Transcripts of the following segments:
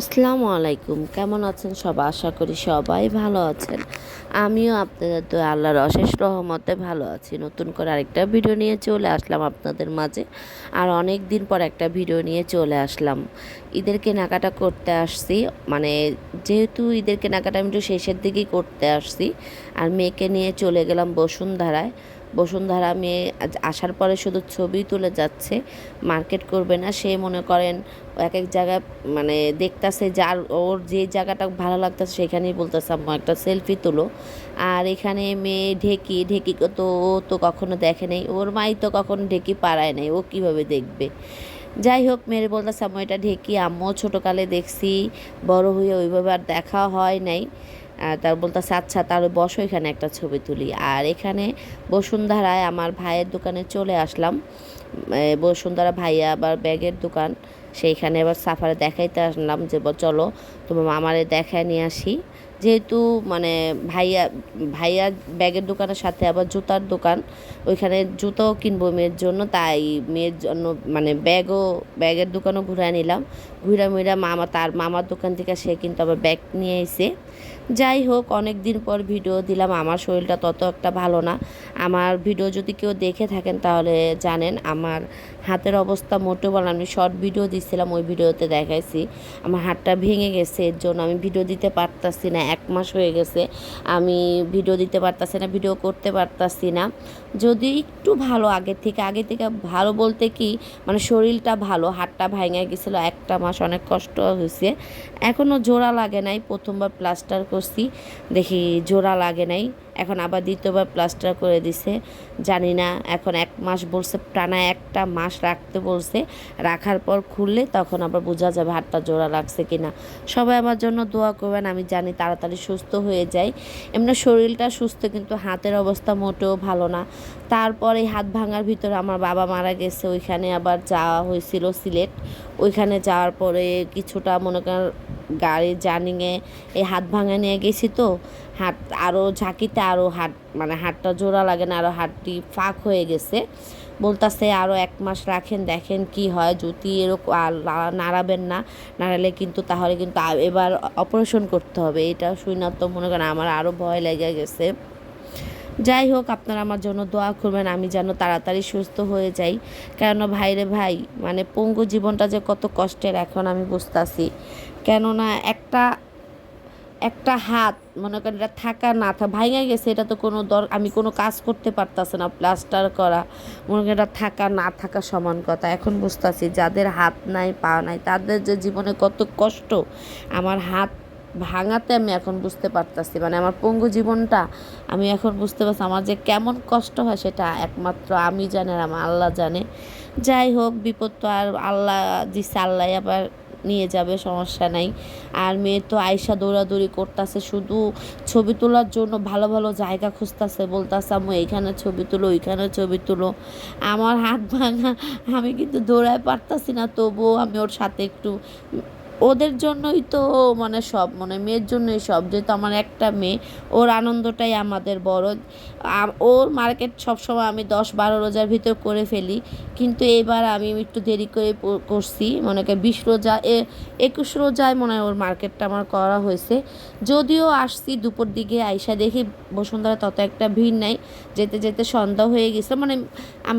আসসালামু আলাইকুম। কেমন আছেন সবাই? আশা করি সবাই ভালো আছেন। আমিও আপনাদের দোয়া আল্লাহর অশেষ রহমতে ভালো আছি। নতুন করে আরেকটা ভিডিও নিয়ে চলে আসলাম আপনাদের মাঝে। আর অনেক দিন পর একটা ভিডিও নিয়ে চলে আসলাম। ঈদের কেনাকাটা করতে আসছি। মানে যেহেতু ঈদের কেনাকাটা আমি একটু শেষের দিকেই করতে আসছি। আর মেয়েকে নিয়ে চলে গেলাম বসুন্ধরায়। বসুন্ধরা মেয়ে আসার পরে শুধু ছবি তুলে যাচ্ছে, মার্কেট করবে না। সে মনে করেন এক এক জায়গায় মানে দেখতাছে যার ওর যে জায়গাটা ভালো লাগতেছে সেখানেই বলতেছে আম্মু একটা সেলফি তুলো। আর এখানে মেয়ে ঢেকি তো ও তো কখনো দেখে নাই, ওর মাই তো কখনো ঢেকি পাড়ায় নাই, ও কীভাবে দেখবে। যাই হোক মেরে বলতেছে আম্মু এটা ঢেকি, আম্মুও ছোটোকালে দেখছি, বড় হয়ে ওইভাবে আর দেখা হয় নাই। তার বলতেছে আচ্ছা তাহলে বসো এখানে একটা ছবি তুলি। আর এখানে বসুন্ধরায় আমার ভাইয়ের দোকানে চলে আসলাম। বসুন্ধরা ভাইয়া আবার ব্যাগের দোকান, সেইখানে এবার সাফারে দেখাইতে আসলাম যে চলো তোমার মামারে দেখায় নিয়ে আসি। যেহেতু মানে ভাইয়া ভাইয়া ব্যাগের দোকানের সাথে আবার জুতার দোকান, ওইখানে জুতাও কিনবো মেয়ের জন্য, তাই মেয়ের জন্য মানে ব্যাগের দোকানও ঘুরায় নিলাম। ঘুরা মুইরা তার মামার দোকান থেকে সে কিন্তু আবার ব্যাগ নিয়ে এসে। যাই হোক অনেক দিন পর ভিডিও দিলাম, আমার শরীরটা তত একটা ভালো না। আমার ভিডিও যদি কেউ দেখে থাকেন তাহলে জানেন আমার হাতের অবস্থা মোটেও ভালো না। আমি শর্ট ভিডিও দিচ্ছিলাম, ওই ভিডিওতে দেখাইছি আমার হাতটা ভেঙে গেছে, এর জন্য আমি ভিডিও দিতে পারতাছি না। 1 মাস হয়ে গেছে আমি ভিডিও দিতে পারতাছি না, ভিডিও করতে পারতাছি না। যদি একটু ভালো আগে থেকে ভালো বলতে কি মানে শরীরটা ভালো, হাতটা ভেঙে গেছিলো 1 মাস, অনেক কষ্ট হয়েছে। এখনও জোড়া লাগে নাই, প্রথমবার প্লাস্টার করছি দেখি জোড়া লাগে নাই, এখন আবার দ্বিতীয়বার প্লাস্টার করে দিছে। জানি না এখন 1 মাস বলছে, টানা একটা মাস রাখতে বলছে, রাখার পর খুললে তখন আবার বোঝা যাবে হাতটা জোড়া লাগছে কিনা। সবাই আমার জন্য দোয়া করবেন, আমি জানি তাড়াতাড়ি সুস্থ হয়ে যাই। এমনি শরীরটা সুস্থ কিন্তু হাতের অবস্থা মোটেও ভালো না। তারপরে হাত ভাঙার ভিতরে আমার বাবা মারা গেছে, ওইখানে আবার যাওয়া হয়েছিল সিলেট। ওইখানে যাওয়ার পরে কিছুটা মনে করেন গাড়ির জার্নিংয়ে এই হাত ভাঙা নিয়ে গেছি, তো হাত আরও ঝাঁকিতে আরও মানে হাতটা জোড়া লাগে না, আরও হাতটি ফাঁক হয়ে গেছে। বলতাছে আরও 1 মাস রাখেন, দেখেন কি হয়, যদি এরকম নাড়াবেন না, নাড়ালে কিন্তু তাহলে কিন্তু এবার অপারেশন করতে হবে। এটা শুই না তো মনে করেন আমার আরও ভয় লেগে গেছে। যাই হোক আপনারা আমার জন্য দোয়া করবেন, আমি যেন তাড়াতাড়ি সুস্থ হয়ে যাই। কেননা ভাইরে ভাই মানে পঙ্গু জীবনটা যে কত কষ্টের এখন আমি বুঝতাছি। কেননা একটা একটা হাত মনে করেন এটা থাকা না ভাঙা গেছে, এটা তো কোনো আমি কোনো কাজ করতে পারতাছে না, প্লাস্টার করা মনে করেন এটা থাকা না থাকা সমান কথা। এখন বুঝতেছি যাদের হাত নাই পা নাই তাদের যে জীবনে কত কষ্ট, আমার হাত ভাঙাতে আমি এখন বুঝতে পারতাছি, মানে আমার পঙ্গু জীবনটা আমি এখন বুঝতে পারছি আমার যে কেমন কষ্ট হয়, সেটা একমাত্র আমি জানি আর আমার আল্লাহ জানে। যাই হোক বিপদ তো আর আল্লাহ দিচ্ছে, আল্লাহ আবার নিয়ে যাবে, সমস্যা নাই। আর মেয়ে তো আয়সা দৌড়াদৌড়ি করতেছে শুধু ছবি তোলার জন্য, ভালো ভালো জায়গা খুঁজতেছে, বলতেছে আম্মু এইখানে ছবি তুলো ওইখানে ছবি তুলো। আমার হাত ভাঙা, আমি কিন্তু দৌড়ায় পারতাছি না, তবুও আমি ওর সাথে একটু ওদের জন্যই তো মানে সব মানে মেয়ের জন্যই সব, যেহেতু আমার একটা মেয়ে, ওর আনন্দটাই আমাদের বড়। ওর মার্কেট সবসময় আমি 10-12 রোজার ভিতর করে ফেলি, কিন্তু এবার আমি একটু দেরি করে করছি, মনে করি 20 রোজা 21 রোজায় মনে হয় ওর মার্কেটটা আমার করা হয়েছে। যদিও আসছি দুপুর দিকে, আইসা দেখি বসুন্ধরা তত একটা ভিড় নাই, যেতে যেতে সন্ধ্যা হয়ে গেছে, মানে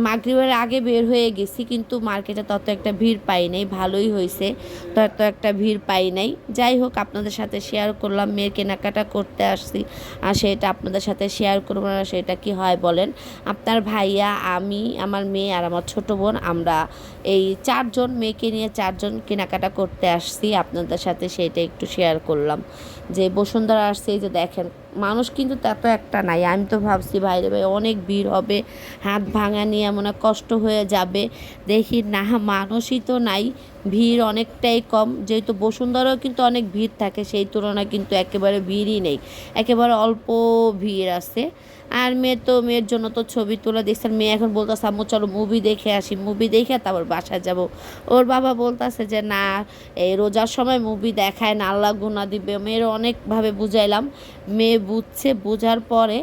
মাগরিবের আগে বের হয়ে গেছি, কিন্তু মার্কেটে তত একটা ভিড় পাই নাই, ভালোই হয়েছে, তত একটা ভিড় পাই নাই। যাই হোক আপনাদের সাথে শেয়ার করলাম, মেয়ের কেনাকাটা করতে আসছি আর সেটা আপনাদের সাথে শেয়ার করবো না সেটা কি হয় বলেন। আপনার ভাইয়া, আমি, আমার মেয়ে আর আমার ছোটো বোন, আমরা এই 4 জন, মেয়েকে নিয়ে 4 জন কেনাকাটা করতে আসছি, আপনাদের সাথে সেটা একটু শেয়ার করলাম। যে বসুন্ধরা আসছে, এই যে দেখেন মানুষ কিন্তু তত একটা নাই। আমি তো ভাবছি ভাইরে ভাই অনেক ভিড় হবে, হাত ভাঙা নিয়ে মনে কষ্ট হয়ে যাবে, দেখি না মানুষই তো নাই, ভিড় অনেকটাই কম। যেহেতু বসুন্ধরাও কিন্তু অনেক ভিড় থাকে, সেই তুলনায় কিন্তু একেবারে ভিড়ই নেই, একেবারে অল্প ভিড় আছে। আর মেয়ের জন্য তো ছবি তোলা দেখছেন, মেয়ে এখন বলতেছে আম্মু চলো মুভি দেখে আসি, মুভি দেখে তারপর বাসায় যাব। ওর বাবা বলতেছে যে না এই রোজার সময় মুভি দেখায় না, আল্লাহ গুনাহ দিবে। মেয়ের অনেকভাবে বুঝাইলাম, মেয়ে বুঝছে, বোঝার পরে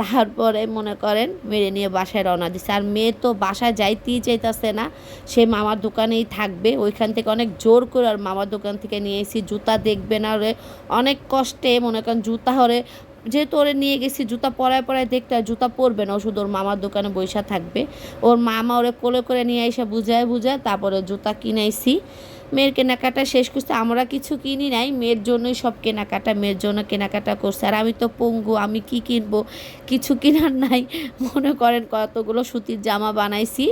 তারপরে মনে করেন মেরে নিয়ে বাসায় রওনা দিছে। আর মেয়ে তো বাসায় যাইতেই চাইতেছে না, সে মামার দোকানেই থাকবে। ওইখান থেকে অনেক জোর করে আর মামার দোকান থেকে নিয়ে এসেছি। জুতা দেখবে না, ওরে অনেক কষ্টে মনে করেন জুতা হরে, যেহেতু ওরে নিয়ে গেছি জুতা পরায় দেখতে, আর জুতা পরবে না, ও শুধু ওর মামার দোকানে বইসা থাকবে। ওর মামা ওরে কোলে করে নিয়ে এসে বুঝায় তারপরে জুতা কিনাইছি। মেয়ের কেনাকাটা শেষ করছে, আমরা কিছু কিনি নাই, মেয়ের জন্যই সব কেনাকাটা, মেয়ের জন্য কেনাকাটা করছে। আর আমি তো পঙ্গু, আমি কি কিনবো, কিছু কিনার নাই। মনে করেন কতগুলো সুতির জামা বানাইছি,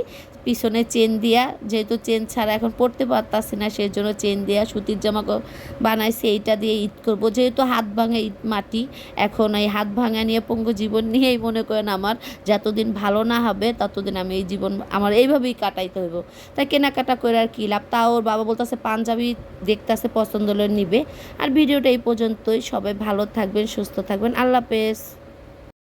পিছনে চেন দিয়া, যেহেতু চেন ছাড়া এখন পরতে পারতাছি না, সেই জন্য চেন দিয়া সুতির জামা বানাইছি। এইটা দিয়ে ঈদ করবো, যেহেতু হাত ভাঙা ঈদ মাটি, এখন এই হাত ভাঙা নিয়ে পঙ্গু জীবন নিয়েই মনে করেন আমার যতদিন ভালো না হবে ততদিন আমি এই জীবন আমার এইভাবেই কাটাইতে হইব। তাই কেনাকাটা করে আর কী লাভ। তাও ওর বাবা বলতেছে পাঞ্জাবি দেখতেছে পছন্দ হলে নিবে। আর ভিডিওটা এই পর্যন্তই, সবাই ভালো থাকবেন, সুস্থ থাকবেন, আল্লাহ হাফেজ।